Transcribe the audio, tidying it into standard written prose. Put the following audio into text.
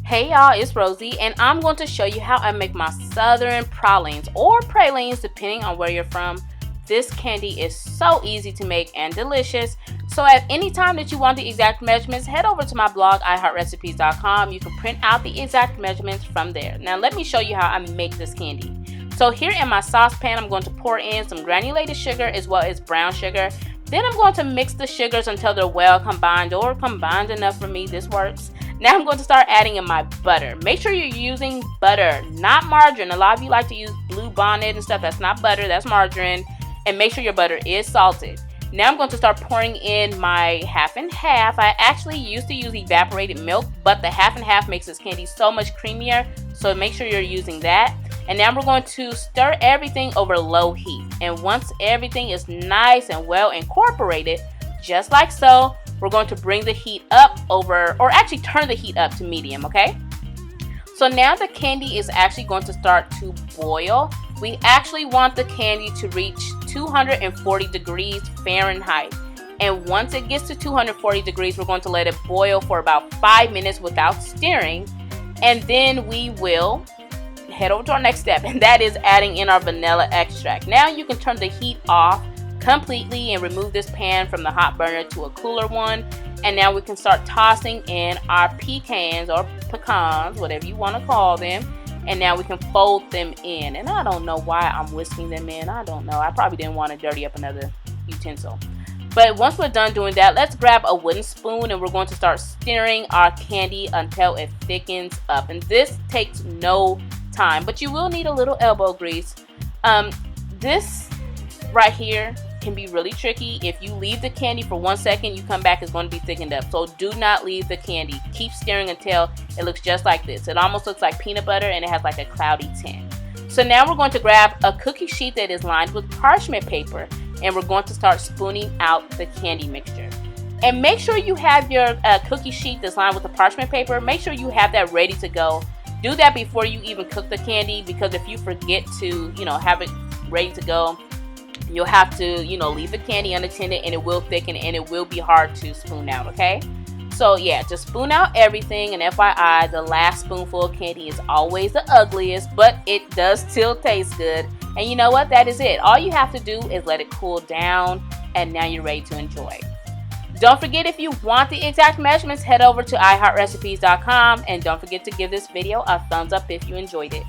Hey y'all, it's Rosie and I'm going to show you how I make my southern pralines or pralines depending on where you're from. This candy is so easy to make and delicious. So at any time that you want the exact measurements, head over to my blog iHeartRecipes.com. You can print out the exact measurements from there. Now let me show you how I make this candy. So here in my saucepan, I'm going to pour in some granulated sugar as well as brown sugar. Then I'm going to mix the sugars until they're well combined, or combined enough for me. This works. Now I'm going to start adding in my butter. Make sure you're using butter, not margarine. A lot of you like to use Blue Bonnet and stuff. That's not butter, that's margarine. And make sure your butter is salted. Now I'm going to start pouring in my half and half. I actually used to use evaporated milk, but the half and half makes this candy so much creamier. So make sure you're using that. And now we're going to stir everything over low heat. And once everything is nice and well incorporated, just like so, we're going to bring the heat up over, or actually turn the heat up to medium, okay? So now the candy is actually going to start to boil. We actually want the candy to reach 240 degrees Fahrenheit. And once it gets to 240 degrees, we're going to let it boil for about 5 minutes without stirring. And then we will head over to our next step, and that is adding in our vanilla extract. Now you can turn the heat off completely and remove this pan from the hot burner to a cooler one. And now we can start tossing in our pecans or pecans, whatever you want to call them. And now we can fold them in. And I don't know why I'm whisking them in. I don't know. I probably didn't want to dirty up another utensil. But once we're done doing that, let's grab a wooden spoon and we're going to start stirring our candy until it thickens up. And this takes no time, but you will need a little elbow grease. This right here can be really tricky. If you leave the candy for 1 second, you come back, it's going to be thickened up. So do not leave the candy. Keep stirring until it looks just like this. It almost looks like peanut butter and it has like a cloudy tint. So now we're going to grab a cookie sheet that is lined with parchment paper and we're going to start spooning out the candy mixture. And make sure you have your cookie sheet that's lined with the parchment paper. Make sure you have that ready to go. Do that before you even cook the candy, because if you forget to, have it ready to go, you'll have to, leave the candy unattended and it will thicken and it will be hard to spoon out, okay? So yeah, just spoon out everything. And FYI, the last spoonful of candy is always the ugliest, but it does still taste good. And you know what? That is it. All you have to do is let it cool down and now you're ready to enjoy. Don't forget, if you want the exact measurements, head over to iHeartRecipes.com and don't forget to give this video a thumbs up if you enjoyed it.